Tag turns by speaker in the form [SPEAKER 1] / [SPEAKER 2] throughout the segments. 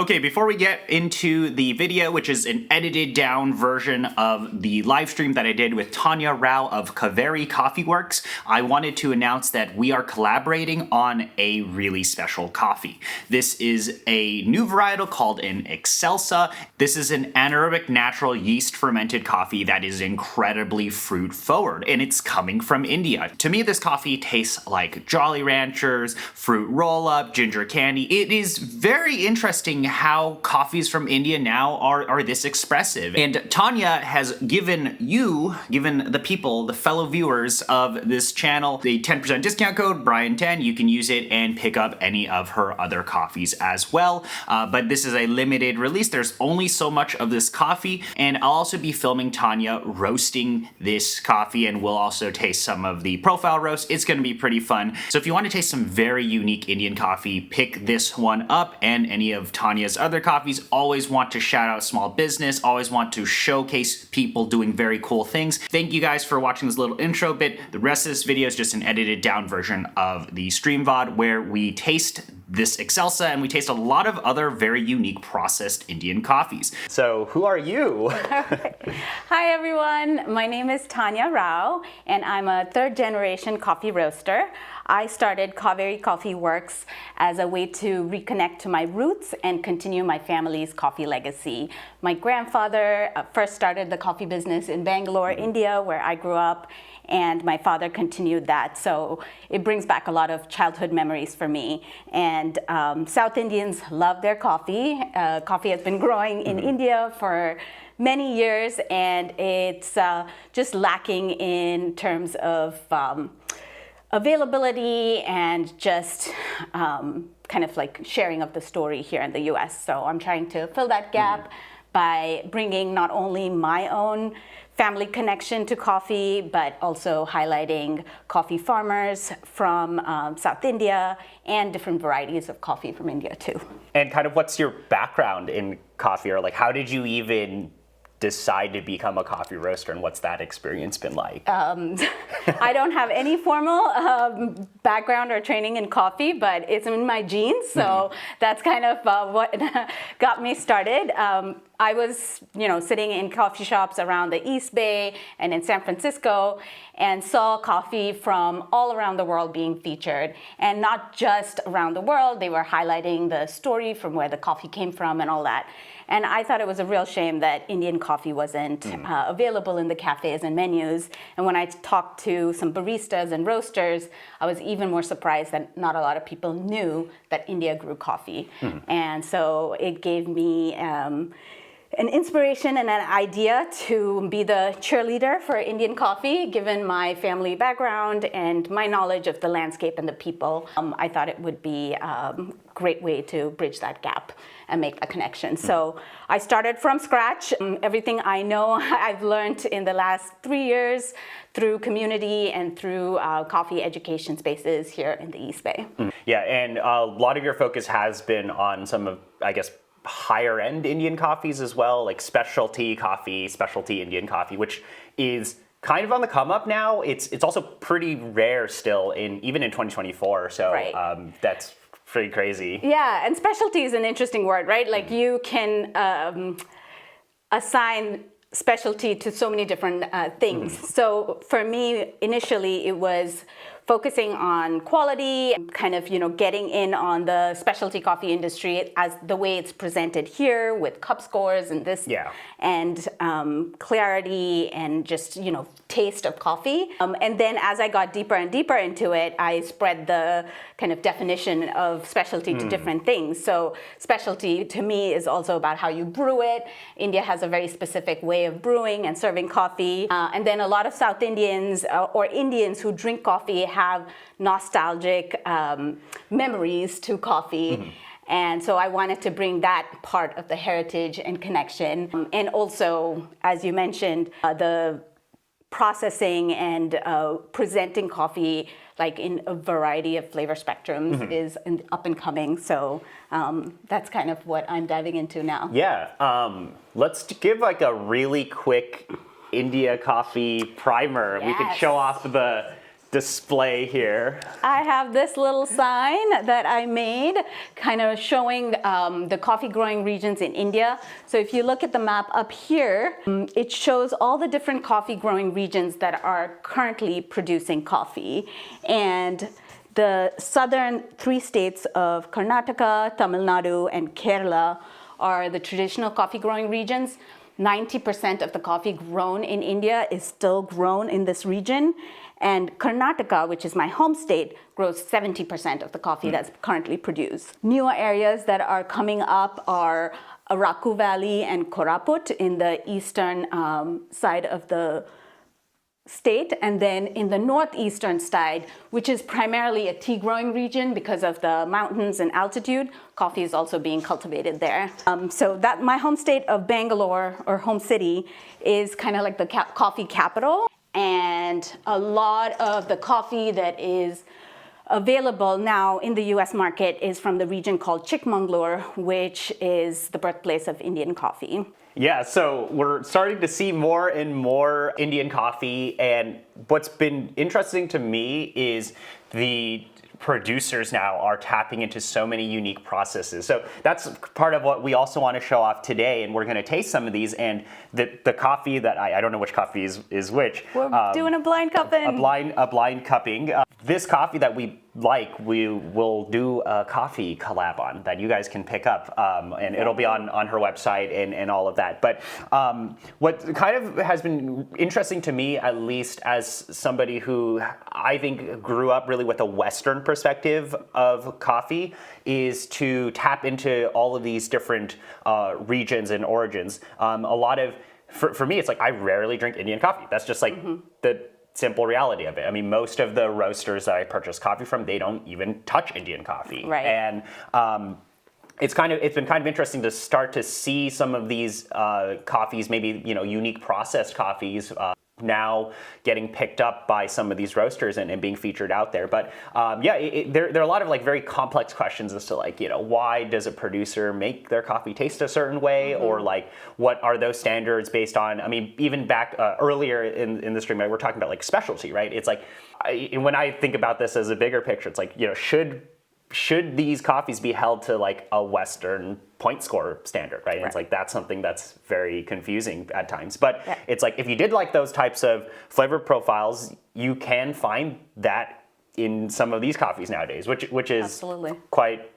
[SPEAKER 1] Okay, before we get into the video, which is an edited down version of the live stream that I did with Tanya, Raal of Kaveri Coffee Works, I wanted to announce that we are collaborating on a really special coffee. This is a new varietal called an Excelsa. This is an anaerobic natural yeast fermented coffee that is incredibly fruit forward, and it's coming from India. To me, this coffee tastes like Jolly Ranchers, fruit roll-up, ginger candy. It is very interesting how coffees from India now are this expressive. And Tanya has given the people, the fellow viewers of this channel, the 10% discount code, Brian10. You can use it and pick up any of her other coffees as well. But this is a limited release. There's only so much of this coffee. And I'll also be filming Tanya roasting this coffee, and we'll also taste some of the profile roast. It's going to be pretty fun. So if you want to taste some very unique Indian coffee, pick this one up and any of Tanya's other coffees. Always want to shout out small business, always want to showcase people doing very cool things. Thank you guys for watching this little intro bit. The rest of this video is just an edited down version of the stream VOD where we taste this Excelsa and we taste a lot of other very unique processed Indian coffees. So who are you?
[SPEAKER 2] Hi everyone, my name is Tanya Raal and I'm a third generation coffee roaster. I started Kaveri Coffee Works as a way to reconnect to my roots and continue my family's coffee legacy. My grandfather first started the coffee business in Bangalore, India, where I grew up, and my father continued that. So it brings back a lot of childhood memories for me. And South Indians love their coffee. Coffee has been growing in India for many years, and it's just lacking in terms of availability and just kind of like sharing of the story here in the US. So I'm trying to fill that gap by bringing not only my own family connection to coffee, but also highlighting coffee farmers from South India and different varieties of coffee from India too.
[SPEAKER 1] And kind of what's your background in coffee, or like how did you even decide to become a coffee roaster, and what's that experience been like?
[SPEAKER 2] I don't have any formal background or training in coffee, but it's in my genes, so that's kind of what got me started. I was, sitting in coffee shops around the East Bay and in San Francisco and saw coffee from all around the world being featured. And not just around the world, they were highlighting the story from where the coffee came from and all that. And I thought it was a real shame that Indian coffee wasn't available in the cafes and menus. And when I talked to some baristas and roasters, I was even more surprised that not a lot of people knew that India grew coffee. And so it gave me an inspiration and an idea to be the cheerleader for Indian coffee, given my family background and my knowledge of the landscape and the people. I thought it would be a great way to bridge that gap and make a connection. So I started from scratch. Everything I know I've learned in the last 3 years through community and through coffee education spaces here in the East Bay.
[SPEAKER 1] Yeah, and a lot of your focus has been on some of, I guess, higher end Indian coffees as well, like specialty coffee, specialty Indian coffee, which is kind of on the come up now. It's also pretty rare still even in 2024. So
[SPEAKER 2] right.
[SPEAKER 1] That's pretty crazy.
[SPEAKER 2] Yeah, and specialty is an interesting word, right? Like you can assign specialty to so many different things. So for me, initially it was focusing on quality, kind of, getting in on the specialty coffee industry as the way it's presented here with cup scores and this, and clarity and just, taste of coffee. And then as I got deeper and deeper into it, I spread the kind of definition of specialty to different things. So specialty to me is also about how you brew it. India has a very specific way of brewing and serving coffee. And then a lot of South Indians or Indians who drink coffee have nostalgic memories to coffee. And so I wanted to bring that part of the heritage and connection. And also, as you mentioned, the processing and presenting coffee like in a variety of flavor spectrums is up and coming. So that's kind of what I'm diving into now.
[SPEAKER 1] Yeah, let's give like a really quick India coffee primer.
[SPEAKER 2] Yes.
[SPEAKER 1] We could show off display here?
[SPEAKER 2] I have this little sign that I made kind of showing the coffee growing regions in India. So if you look at the map up here, it shows all the different coffee growing regions that are currently producing coffee. And the southern 3 states of Karnataka, Tamil Nadu, and Kerala are the traditional coffee growing regions. 90% of the coffee grown in India is still grown in this region. And Karnataka, which is my home state, grows 70% of the coffee that's currently produced. Newer areas that are coming up are Araku Valley and Koraput in the eastern side of the state, and then in the northeastern side, which is primarily a tea growing region because of the mountains and altitude, coffee is also being cultivated there. So that my home state of Bangalore, or home city, is kind of like the coffee capital, and a lot of the coffee that is available now in the US market is from the region called Chikmagalur, which is the birthplace of Indian coffee.
[SPEAKER 1] Yeah, so we're starting to see more and more Indian coffee, and what's been interesting to me is the producers now are tapping into so many unique processes. So that's part of what we also want to show off today, and we're going to taste some of these. And the coffee that I don't know which coffee is which.
[SPEAKER 2] We're doing a blind cupping.
[SPEAKER 1] A blind cupping. This coffee that we like, we will do a coffee collab on that you guys can pick up, and it'll be on her website and all of that. But what kind of has been interesting to me, at least as somebody who I think grew up really with a Western perspective of coffee, is to tap into all of these different regions and origins. A lot of, for me, it's like I rarely drink Indian coffee. That's just like the simple reality of it. I mean, most of the roasters that I purchase coffee from, they don't even touch Indian coffee.
[SPEAKER 2] Right.
[SPEAKER 1] And it's been kind of interesting to start to see some of these coffees, maybe unique processed coffees, now getting picked up by some of these roasters and being featured out there. But there are a lot of like very complex questions as to like, why does a producer make their coffee taste a certain way, or like what are those standards based on? I mean, even back earlier in the stream, we're talking about like specialty, right? It's like, when I think about this as a bigger picture, it's like, should these coffees be held to like a Western point score standard, right? And it's like, that's something that's very confusing at times. But it's like, if you did like those types of flavor profiles, you can find that in some of these coffees nowadays, which is
[SPEAKER 2] Absolutely.
[SPEAKER 1] quite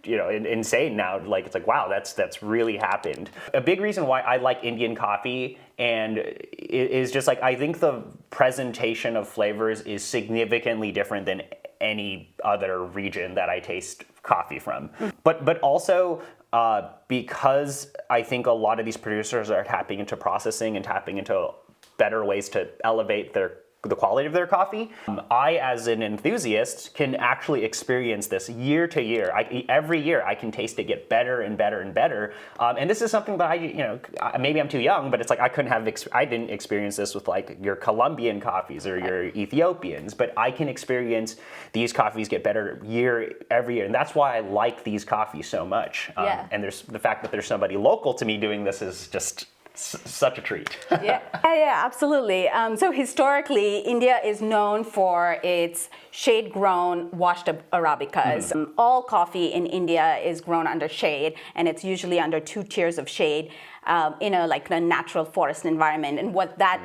[SPEAKER 1] insane now. Like, it's like, wow, that's really happened. A big reason why I like Indian coffee and is just like, I think the presentation of flavors is significantly different than any other region that I taste coffee from. But also because I think a lot of these producers are tapping into processing and tapping into better ways to elevate the quality of their coffee. I, as an enthusiast, can actually experience this year to year. Every year I can taste it get better and better and better. And this is something that maybe I'm too young, but it's like I didn't experience this with like your Colombian coffees or your Ethiopians, but I can experience these coffees get better every year. And that's why I like these coffees so much. And there's the fact that there's somebody local to me doing this is just such a treat.
[SPEAKER 2] Yeah, absolutely. So historically, India is known for its shade-grown washed Arabicas. All coffee in India is grown under shade, and it's usually under 2 tiers of shade in a natural forest environment. And what that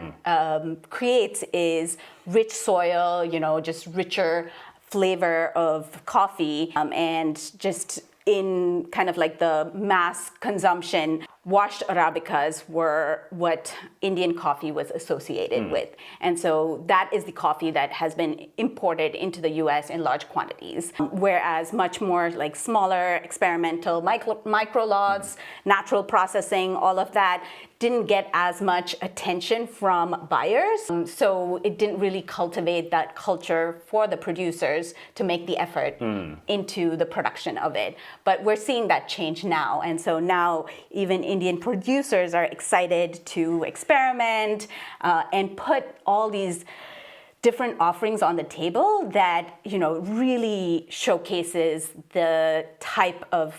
[SPEAKER 2] creates is rich soil, just richer flavor of coffee, and just in kind of like the mass consumption, washed Arabicas were what Indian coffee was associated with. And so that is the coffee that has been imported into the US in large quantities. Whereas much more like smaller, experimental micro lots, natural processing, all of that didn't get as much attention from buyers. So it didn't really cultivate that culture for the producers to make the effort into the production of it. But we're seeing that change now. And so now even Indian producers are excited to experiment and put all these different offerings on the table that really showcases the type of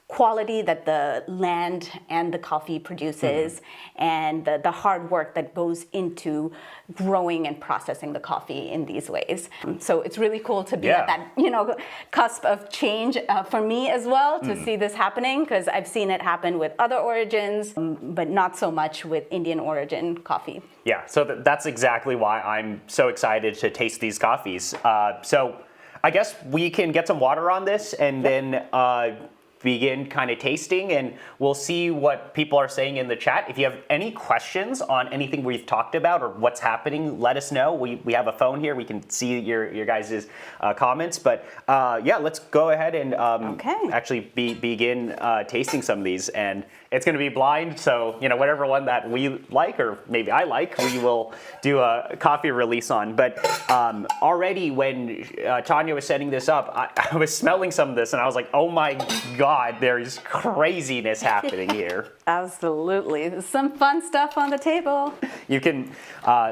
[SPEAKER 2] quality that the land and the coffee produces, and the hard work that goes into growing and processing the coffee in these ways. So it's really cool to be at that, cusp of change for me as well, to see this happening, because I've seen it happen with other origins, but not so much with Indian origin coffee.
[SPEAKER 1] Yeah, so that's exactly why I'm so excited to taste these coffees. So I guess we can get some water on this and then begin kind of tasting, and we'll see what people are saying in the chat. If you have any questions on anything we've talked about or what's happening, let us know. We have a phone here. We can see your guys' comments. But yeah, let's go ahead and actually begin tasting some of these. And it's going to be blind, so whatever one that we like, or maybe I like, we will do a coffee release on. But already when Tanya was setting this up, I was smelling some of this, and I was like, oh my God, there's craziness happening here.
[SPEAKER 2] Absolutely. There's some fun stuff on the table.
[SPEAKER 1] You can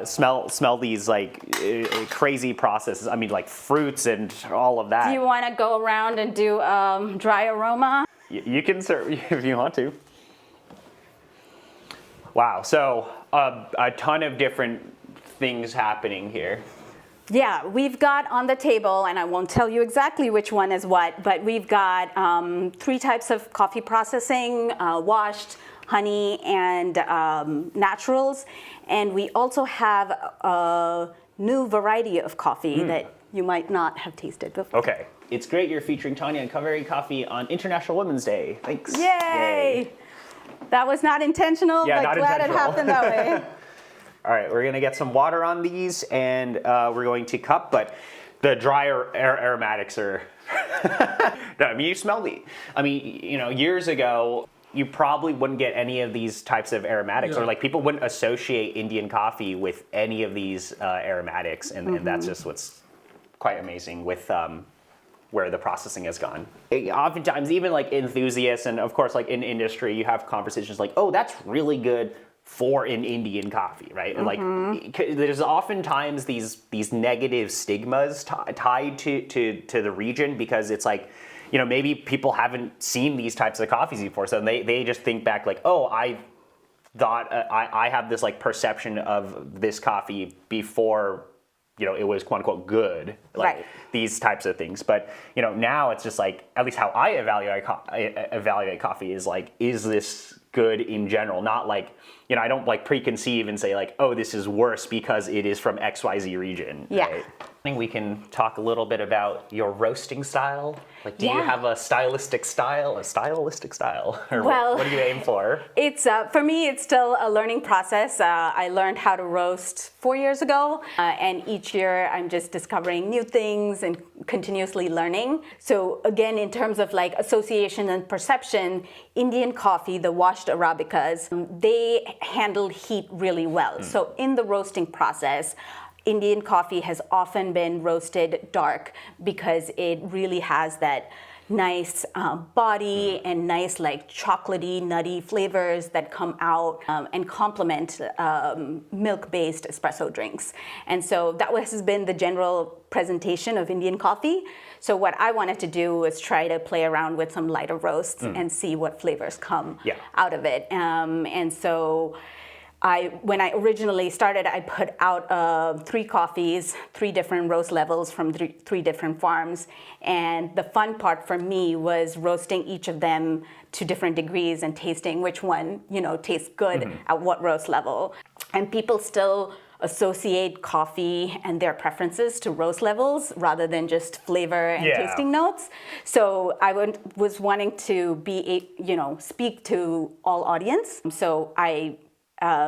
[SPEAKER 1] smell these like crazy processes. I mean, like fruits and all of that.
[SPEAKER 2] Do you want to go around and do dry aroma?
[SPEAKER 1] You can serve if you want to. Wow, so a ton of different things happening here.
[SPEAKER 2] Yeah, we've got on the table, and I won't tell you exactly which one is what, but we've got 3 types of coffee processing, washed, honey, and naturals. And we also have a new variety of coffee that you might not have tasted before.
[SPEAKER 1] Okay. It's great you're featuring Tanya and Kaveri Coffee on International Women's Day. Thanks.
[SPEAKER 2] Yay! That was not intentional, but glad it happened that way.
[SPEAKER 1] All right, we're gonna get some water on these, and we're going to cup, but the drier aromatics are, no, I mean, you smell the, I mean, years ago, you probably wouldn't get any of these types of aromatics, or like people wouldn't associate Indian coffee with any of these aromatics, and that's just what's quite amazing with where the processing has gone. Oftentimes, even like enthusiasts, and of course, like in industry, you have conversations like, oh, that's really good for an Indian coffee, right? And like, there's oftentimes these negative stigmas tied to the region, because it's like, maybe people haven't seen these types of coffees before, so they just think back like, oh, I thought I have this like perception of this coffee before it was quote unquote good, like these types of things. But now it's just like, at least how I evaluate coffee is like, is this good in general? Not like, I don't like preconceive and say like, oh, this is worse because it is from XYZ region.
[SPEAKER 2] Yeah.
[SPEAKER 1] Right? I think we can talk a little bit about your roasting style. Like, do you have a stylistic style? Or
[SPEAKER 2] well,
[SPEAKER 1] what do you aim for?
[SPEAKER 2] It's for me, it's still a learning process. I learned how to roast 4 years ago, and each year I'm just discovering new things and continuously learning. So again, in terms of like association and perception, Indian coffee, the washed Arabicas, they handle heat really well. So in the roasting process, Indian coffee has often been roasted dark because it really has that nice body and nice like chocolatey, nutty flavors that come out and complement milk-based espresso drinks. And so that has been the general presentation of Indian coffee. So what I wanted to do was try to play around with some lighter roasts and see what flavors come out of it. And so when I originally started, I put out 3 coffees, 3 different roast levels from 3 different farms. And the fun part for me was roasting each of them to different degrees and tasting which one, tastes good at what roast level. And people still associate coffee and their preferences to roast levels rather than just flavor and tasting notes. So I was wanting to speak to all audience. So I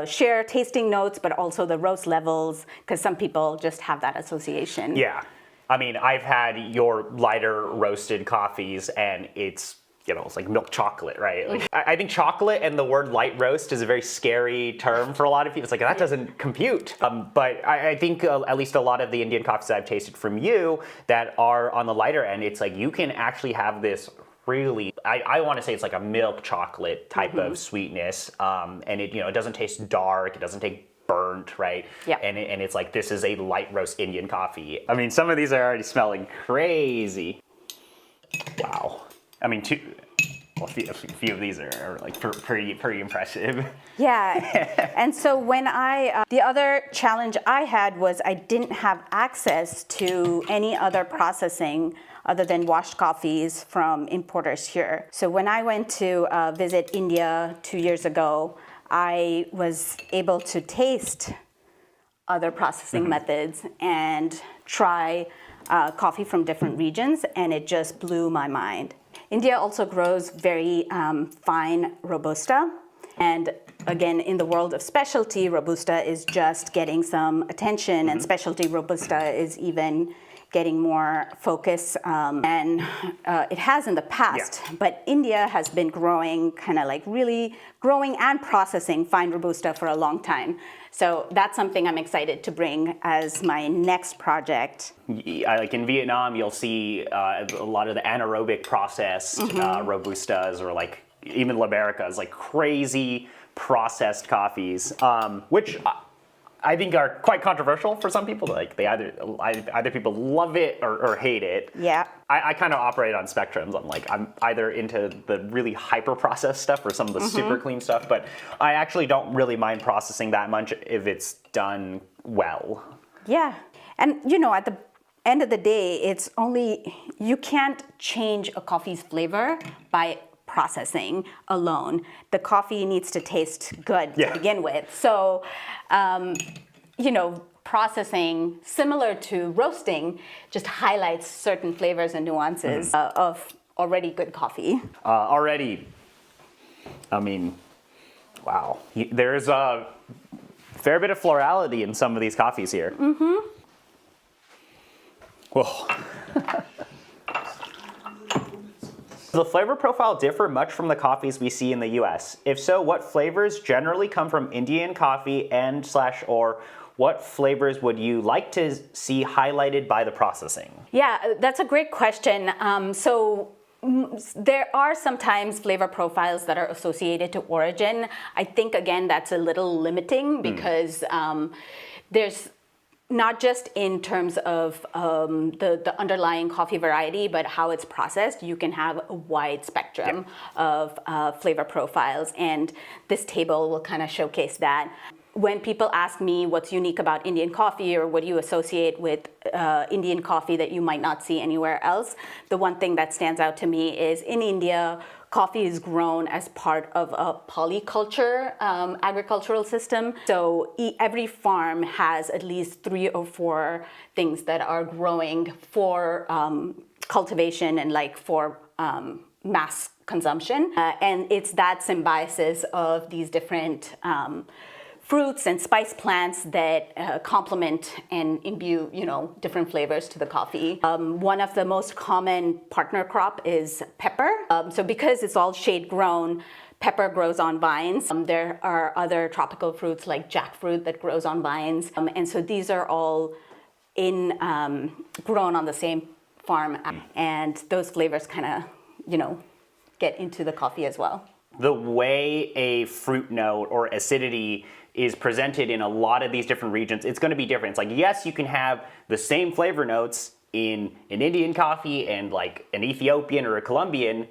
[SPEAKER 2] share tasting notes, but also the roast levels, because some people just have that association.
[SPEAKER 1] Yeah. I mean, I've had your lighter roasted coffees, and it's, it's like milk chocolate, right? Like, I think chocolate and the word light roast is a very scary term for a lot of people. It's like, that doesn't compute. But I think at least a lot of the Indian coffees I've tasted from you that are on the lighter end, it's like you can actually have this really, I want to say it's like a milk chocolate type of sweetness, and it it doesn't taste dark, it doesn't taste burnt, right?
[SPEAKER 2] Yeah.
[SPEAKER 1] And it's like, this is a light roast Indian coffee. I mean, some of these are already smelling crazy. Wow. I mean, Well, a few of these are like pretty impressive.
[SPEAKER 2] Yeah, and so when the other challenge I had was I didn't have access to any other processing other than washed coffees from importers here. So when I went to visit India 2 years ago, I was able to taste other processing methods and try coffee from different regions, and it just blew my mind. India also grows very fine Robusta, and again, in the world of specialty, Robusta is just getting some attention, and specialty Robusta is even getting more focus than it has in the past.
[SPEAKER 1] Yeah.
[SPEAKER 2] But India has been growing, kind of like really growing and processing fine Robusta for a long time. So that's something I'm excited to bring as my next project.
[SPEAKER 1] Like in Vietnam, you'll see a lot of the anaerobic processed Robustas, or like even Libericas, like crazy processed coffees, which I think are quite controversial for some people. Like they either people love it or hate it.
[SPEAKER 2] Yeah.
[SPEAKER 1] I kind of operate on spectrums. I'm either into the really hyper processed stuff or some of the super clean stuff, but I actually don't really mind processing that much if it's done well.
[SPEAKER 2] Yeah, and at the end of the day, you can't change a coffee's flavor by processing alone. The coffee needs to taste good to begin with. So, processing, similar to roasting, just highlights certain flavors and nuances of already good coffee.
[SPEAKER 1] Wow. There's a fair bit of florality in some of these coffees here. Whoa. Does the flavor profile differ much from the coffees we see in the US? If so, what flavors generally come from Indian coffee or what flavors would you like to see highlighted by the processing?
[SPEAKER 2] Yeah, that's a great question. There are sometimes flavor profiles that are associated to origin. I think, again, that's a little limiting because there's not just in terms of the underlying coffee variety, but how it's processed. You can have a wide spectrum of flavor profiles, and this table will kind of showcase that. When people ask me what's unique about Indian coffee or what do you associate with Indian coffee that you might not see anywhere else, the one thing that stands out to me is in India, coffee is grown as part of a polyculture agricultural system. So every farm has at least 3 or 4 things that are growing for cultivation and for mass consumption. And it's that symbiosis of these different fruits and spice plants that complement and imbue, different flavors to the coffee. One of the most common partner crop is pepper. So because it's all shade grown, pepper grows on vines. There are other tropical fruits like jackfruit that grows on vines. And so these are all grown on the same farm. And those flavors kind of, get into the coffee as well.
[SPEAKER 1] The way a fruit note or acidity is presented in a lot of these different regions, it's going to be different. It's like, yes, you can have the same flavor notes in an Indian coffee and like an Ethiopian or a Colombian,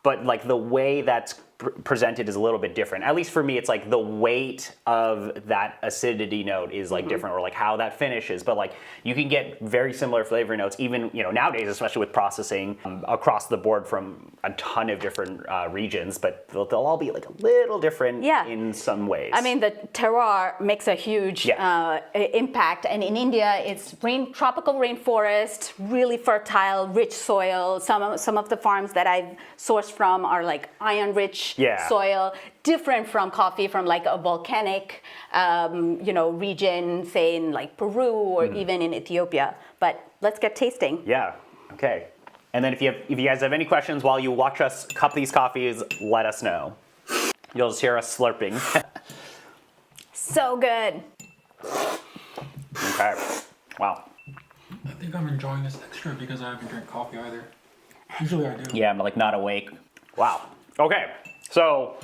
[SPEAKER 1] but like the way that's presented is a little bit different. At least for me, it's like the weight of that acidity note is like different, or like how that finishes. But like you can get very similar flavor notes, even nowadays, especially with processing across the board from a ton of different regions. But they'll all be like a little different in some ways.
[SPEAKER 2] I mean, the terroir makes a huge impact. And in India, it's tropical rainforest, really fertile, rich soil. Some of the farms that I've sourced from are like iron-rich soil, different from coffee from like a volcanic, region, say in like Peru or even in Ethiopia. But let's get tasting.
[SPEAKER 1] Yeah. Okay. And then if you guys have any questions while you watch us cup these coffees, let us know. You'll just hear us slurping.
[SPEAKER 2] So good.
[SPEAKER 1] Okay. Wow.
[SPEAKER 3] I think I'm enjoying this extra because I haven't drank coffee either. Usually I do.
[SPEAKER 1] Yeah, I'm like not awake. Wow. Okay. So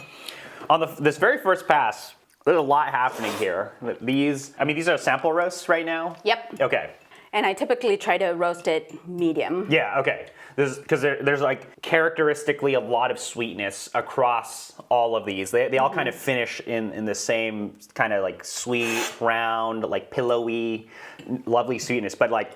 [SPEAKER 1] on this very first pass, there's a lot happening here. These are sample roasts right now?
[SPEAKER 2] Yep.
[SPEAKER 1] Okay.
[SPEAKER 2] and I typically try to roast it medium.
[SPEAKER 1] Yeah, okay. Because there's like characteristically a lot of sweetness across all of these. They all kind of finish in the same kind of like sweet, round, like pillowy, lovely sweetness. But like,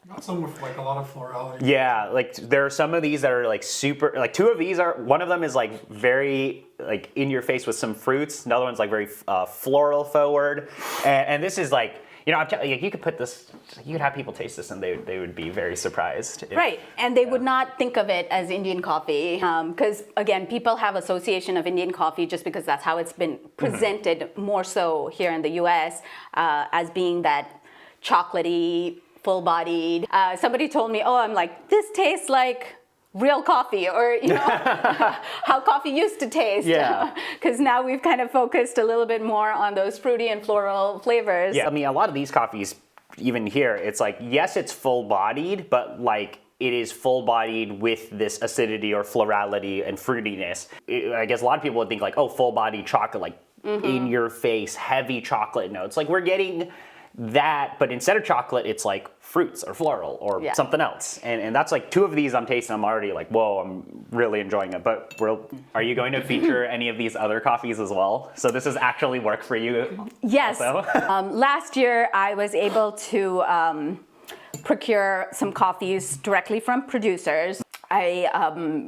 [SPEAKER 3] Got some with like a lot of florality.
[SPEAKER 1] yeah, like there are some of these that are like super, like two of these are, one of them is like very like in your face with some fruits. Another one's like very floral forward. And this is like, you know, I'm telling you, you could put this, you could have people taste this and they would be very surprised.
[SPEAKER 2] Right, and they would not think of it as Indian coffee because, again, people have association of Indian coffee just because that's how it's been presented more so here in the U.S. As being that chocolatey, full-bodied. Somebody told me, oh, I'm like, this tastes like real coffee, or you know how coffee used to taste.
[SPEAKER 1] Yeah.
[SPEAKER 2] Because now we've kind of focused a little bit more on those fruity and floral flavors.
[SPEAKER 1] Yeah, I mean, a lot of these coffees, even here, it's like, yes, it's full-bodied, but like it is full-bodied with this acidity or florality and fruitiness. I guess a lot of people would think like, oh, full-bodied chocolate, like in your face, heavy chocolate notes. Like we're getting that, but instead of chocolate, it's like fruits or floral or something else. And that's like two of these I'm tasting, I'm already like, whoa, I'm really enjoying it. But are you going to feature any of these other coffees as well? So this has actually worked for you?
[SPEAKER 2] Yes. Last year, I was able to procure some coffees directly from producers. I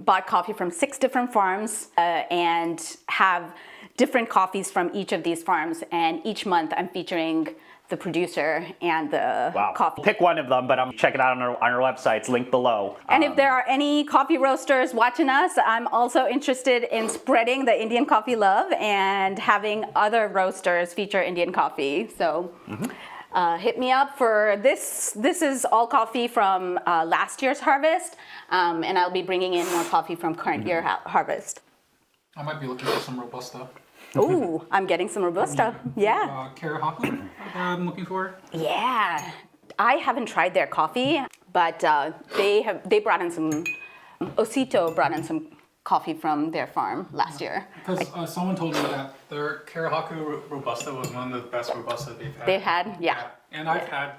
[SPEAKER 2] bought coffee from 6 different farms and have different coffees from each of these farms. And each month, I'm featuring the producer and the coffee.
[SPEAKER 1] Pick one of them, but I'm checking it out on our website. It's linked below.
[SPEAKER 2] And if there are any coffee roasters watching us, I'm also interested in spreading the Indian coffee love and having other roasters feature Indian coffee. So hit me up for this. This is all coffee from last year's harvest, and I'll be bringing in more coffee from current year harvest.
[SPEAKER 3] I might be looking for some Robusta.
[SPEAKER 2] Ooh, I'm getting some Robusta. Yeah.
[SPEAKER 3] Karahaku, I'm looking for.
[SPEAKER 2] Yeah. I haven't tried their coffee, but they brought in some, Osito brought in some coffee from their farm last year.
[SPEAKER 3] Because someone told me that their Karahaku Robusta was one of the best Robusta they've had.
[SPEAKER 2] Yeah.
[SPEAKER 3] And I've had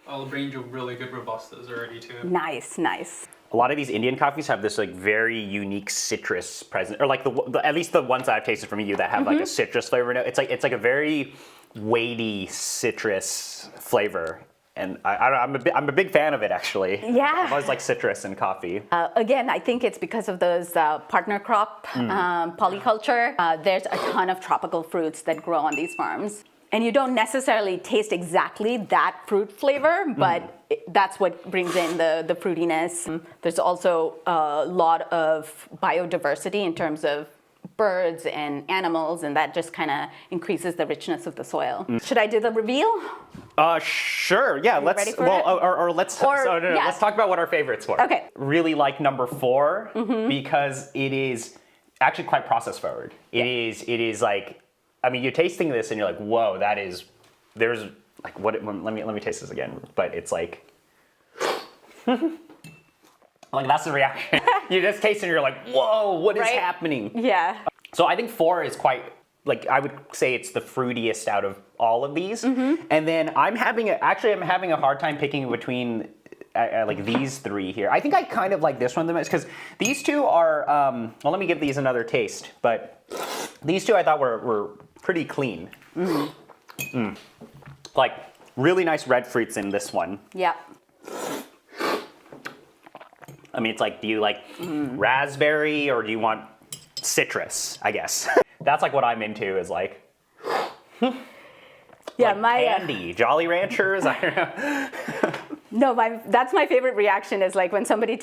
[SPEAKER 3] a range of really good Robustas already too.
[SPEAKER 2] Nice, nice.
[SPEAKER 1] A lot of these Indian coffees have this like very unique citrus presence, or like at least the ones that I've tasted from you that have like a citrus flavor. It's like a very weighty citrus flavor, and I'm a big fan of it actually.
[SPEAKER 2] Yeah.
[SPEAKER 1] I've always liked citrus in coffee.
[SPEAKER 2] Again, I think it's because of those partner crop polyculture. There's a ton of tropical fruits that grow on these farms. And you don't necessarily taste exactly that fruit flavor, but that's what brings in the fruitiness. There's also a lot of biodiversity in terms of birds and animals, and that just kind of increases the richness of the soil. Should I do the reveal?
[SPEAKER 1] Sure. Yeah. Let's. Let's talk about what our favorites were.
[SPEAKER 2] Okay.
[SPEAKER 1] Really like number 4 because it is actually quite process forward. It is like. I mean, you're tasting this and you're like, whoa, there's like, what, let me taste this again. But it's like, like that's the reaction. You just taste it and you're like, whoa, what is happening?
[SPEAKER 2] Yeah.
[SPEAKER 1] So I think 4 is quite, like, I would say it's the fruitiest out of all of these. And then I'm having a hard time picking between like these 3 here. I think I kind of like this one the most because these 2 are, well, let me give these another taste. But these 2 I thought were pretty clean. Like really nice red fruits in this one.
[SPEAKER 2] Yep.
[SPEAKER 1] I mean, it's like, do you like raspberry or do you want citrus, I guess? That's like what I'm into is like,
[SPEAKER 2] yeah,
[SPEAKER 1] like
[SPEAKER 2] my
[SPEAKER 1] candy, Jolly Ranchers, I don't know.
[SPEAKER 2] No, that's my favorite reaction is like when somebody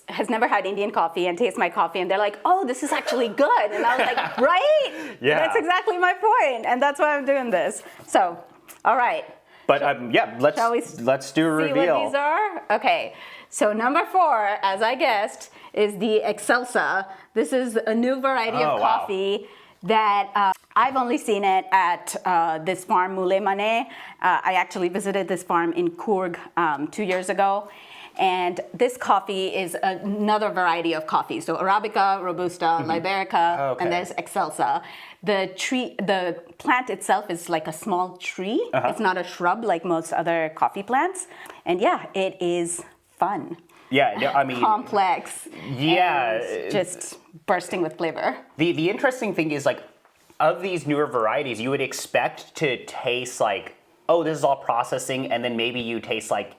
[SPEAKER 2] has never had Indian coffee and tastes my coffee and they're like, oh, this is actually good. And I was like, right?
[SPEAKER 1] Yeah.
[SPEAKER 2] That's exactly my point. And that's why I'm doing this. So, all right.
[SPEAKER 1] But yeah, let's do a reveal.
[SPEAKER 2] See what these are? Okay. So number 4, as I guessed, is the Excelsa. This is a new variety of coffee that I've only seen it at this farm, Moule Mane. I actually visited this farm in Coorg 2 years ago. And this coffee is another variety of coffee. So Arabica, Robusta, Liberica, and there's Excelsa. The plant itself is like a small tree. It's not a shrub like most other coffee plants. And yeah, it is fun.
[SPEAKER 1] Yeah, no, I mean,
[SPEAKER 2] complex.
[SPEAKER 1] Yeah,
[SPEAKER 2] and just bursting with flavor.
[SPEAKER 1] The interesting thing is, like, of these newer varieties, you would expect to taste like, oh, this is all processing, and then maybe you taste like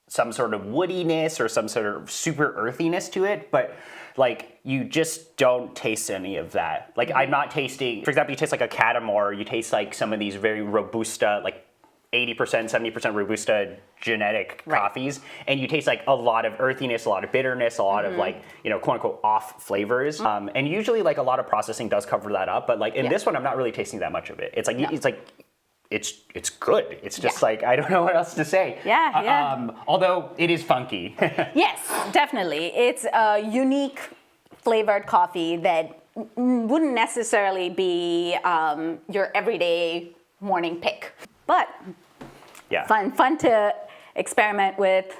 [SPEAKER 1] some sort of woodiness or some sort of super earthiness to it, but like you just don't taste any of that. Like I'm not tasting, for example, you taste like a Catamore, you taste like some of these very Robusta, like 80%, 70% Robusta genetic coffees, and you taste like a lot of earthiness, a lot of bitterness, a lot of like, you know, quote unquote off flavors. And usually like a lot of processing does cover that up, but like in this one, I'm not really tasting that much of it. It's like, it's good. It's just like, I don't know what else to say. Although it is funky.
[SPEAKER 2] Yes, definitely. It's a unique flavored coffee that wouldn't necessarily be your everyday morning pick. But fun to experiment with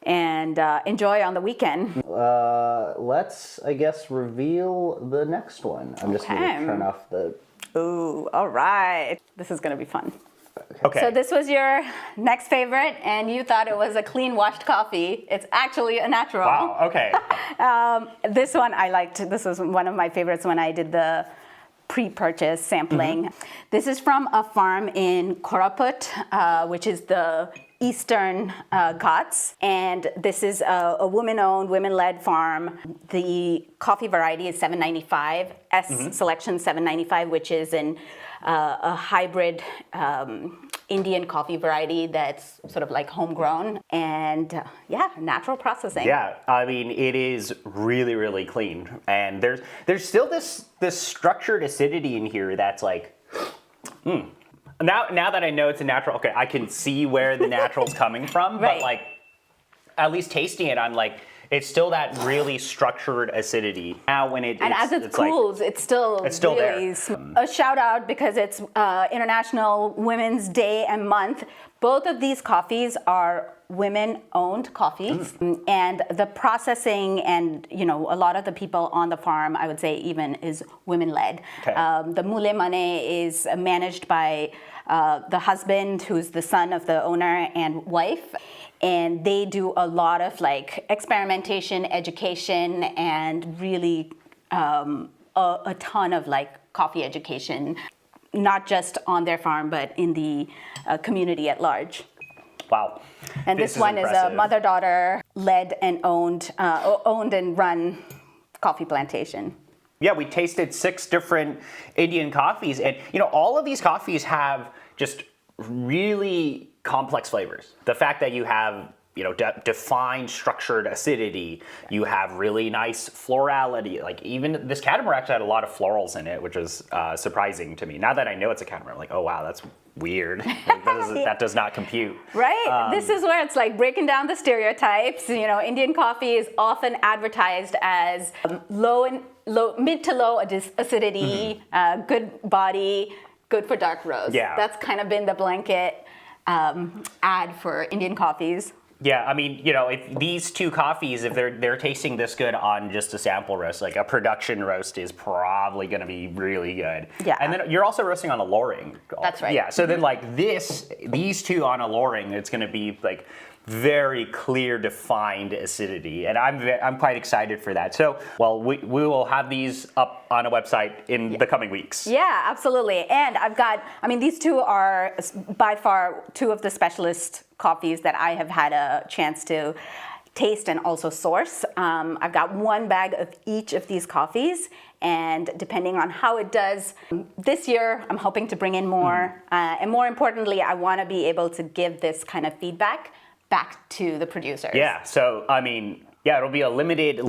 [SPEAKER 2] and enjoy on the weekend.
[SPEAKER 1] Let's, I guess, reveal the next one. I'm just going to turn off the...
[SPEAKER 2] Ooh, all right. This is going to be fun.
[SPEAKER 1] Okay.
[SPEAKER 2] So this was your next favorite, and you thought it was a clean washed coffee. It's actually a natural.
[SPEAKER 1] Wow, okay.
[SPEAKER 2] This one I liked. This was one of my favorites when I did the pre-purchase sampling. This is from a farm in Koraput, which is the Eastern Ghats, and this is a woman-owned, women-led farm. The coffee variety is 795, Selection 795, which is a hybrid Indian coffee variety that's sort of like homegrown and natural processing. Yeah,
[SPEAKER 1] I mean, it is really, really clean, and there's still this structured acidity in here that's like, Now that I know it's a natural, okay, I can see where the natural's coming from, but like, at least tasting it, I'm like, it's still that really structured acidity. Now when it
[SPEAKER 2] as it cools,
[SPEAKER 1] like,
[SPEAKER 2] it's still really
[SPEAKER 1] there.
[SPEAKER 2] A shout out because it's International Women's Day and Month. Both of these coffees are women-owned coffees, and the processing and a lot of the people on the farm, I would say even, is women-led.
[SPEAKER 1] Okay.
[SPEAKER 2] The Mule Mane is managed by the husband, who's the son of the owner, and wife. And they do a lot of like experimentation, education, and really a ton of like coffee education, not just on their farm, but in the community at large.
[SPEAKER 1] Wow.
[SPEAKER 2] And this one is a mother-daughter led and owned and run coffee plantation.
[SPEAKER 1] Yeah, we tasted 6 different Indian coffees, and all of these coffees have just really complex flavors. The fact that you have defined structured acidity, you have really nice florality. Like even this Catamore actually had a lot of florals in it, which was surprising to me. Now that I know it's a Catamore, I'm like, oh wow, that's weird. Like, that does not compute.
[SPEAKER 2] Right. This is where it's like breaking down the stereotypes. Indian coffee is often advertised as mid to low acidity, good body, good for dark roast.
[SPEAKER 1] Yeah.
[SPEAKER 2] That's kind of been the blanket ad for Indian coffees.
[SPEAKER 1] Yeah, I mean, if these 2 coffees, if they're tasting this good on just a sample roast, like a production roast is probably going to be really good.
[SPEAKER 2] Yeah.
[SPEAKER 1] And then you're also roasting on a loring.
[SPEAKER 2] That's right.
[SPEAKER 1] Yeah, so then like these 2 on a loring, it's going to be like very clear, defined acidity, and I'm quite excited for that. So, well, we will have these up on a website in the coming weeks.
[SPEAKER 2] Yeah, absolutely. And these 2 are by far 2 of the specialist coffees that I have had a chance to taste and also source. I've got 1 bag of each of these coffees, and depending on how it does this year, I'm hoping to bring in more. And more importantly, I want to be able to give this kind of feedback back to the producers.
[SPEAKER 1] Yeah, so I mean, it'll be a limited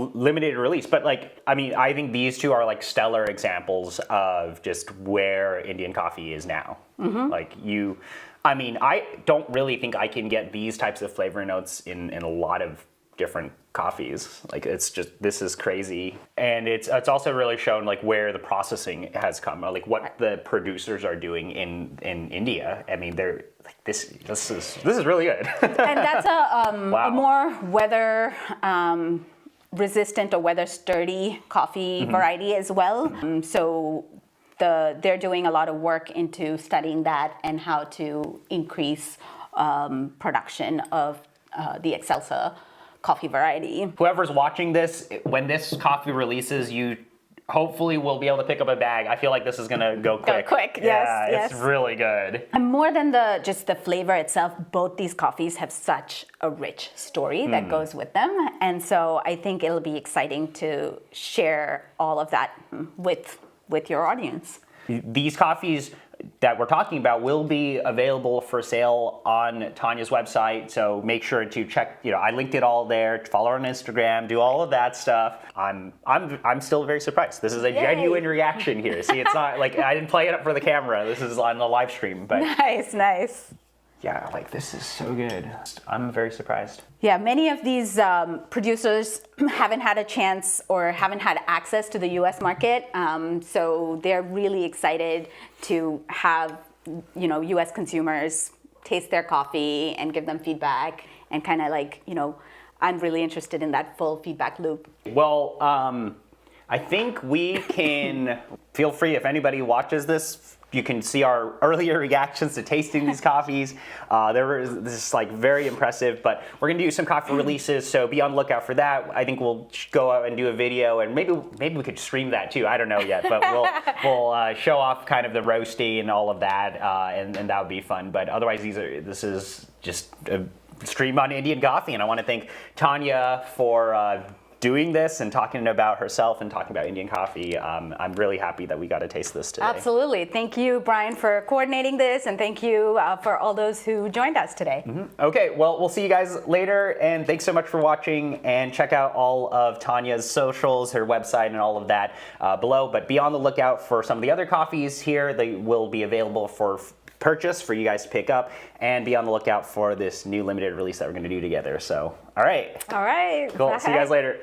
[SPEAKER 1] release, but like, I mean, I think these 2 are like stellar examples of just where Indian coffee is now. Like I don't really think I can get these types of flavor notes in a lot of different coffees. Like it's just, this is crazy. And it's also really shown like where the processing has come, or like what the producers are doing in India. I mean, they're like this is really good.
[SPEAKER 2] And that's a
[SPEAKER 1] Wow.
[SPEAKER 2] more weather resistant or weather sturdy coffee variety as well. So they're doing a lot of work into studying that and how to increase production of the Excelsa coffee variety.
[SPEAKER 1] Whoever's watching this, when this coffee releases, you hopefully will be able to pick up a bag. I feel like this is gonna go quick. Yeah, it's really good.
[SPEAKER 2] And more than just the flavor itself, both these coffees have such a rich story that goes with them. And so I think it'll be exciting to share all of that with your audience.
[SPEAKER 1] These coffees that we're talking about will be available for sale on Tanya's website, so make sure to check. I linked it all there. Follow her on Instagram, do all of that stuff. I'm still very surprised. This is a genuine reaction here. See, it's not like I didn't play it up for the camera. This is on the live stream, but
[SPEAKER 2] Nice.
[SPEAKER 1] yeah, like this is so good. I'm very surprised.
[SPEAKER 2] Yeah, many of these producers haven't had a chance or haven't had access to the U.S. market, so they're really excited to have U.S. consumers taste their coffee and give them feedback, and kind of like I'm really interested in that full feedback loop.
[SPEAKER 1] Well, I think we can feel free if anybody watches this. You can see our earlier reactions to tasting these coffees. This is like very impressive, but we're gonna do some coffee releases, so be on the lookout for that. I think we'll go out and do a video, and maybe we could stream that too. I don't know yet, but we'll show off kind of the roasty and all of that, and that would be fun. But otherwise, this is just a stream on Indian coffee, and I want to thank Tanya for doing this and talking about herself and talking about Indian coffee. I'm really happy that we got to taste this today.
[SPEAKER 2] Absolutely. Thank you, Brian, for coordinating this, and thank you for all those who joined us today.
[SPEAKER 1] Okay, well, we'll see you guys later, and thanks so much for watching, and check out all of Tanya's socials, her website, and all of that below. But be on the lookout for some of the other coffees here. They will be available for purchase for you guys to pick up, and be on the lookout for this new limited release that we're going to do together. So, all right.
[SPEAKER 2] All right.
[SPEAKER 1] Cool.
[SPEAKER 2] Bye.
[SPEAKER 1] See you guys later.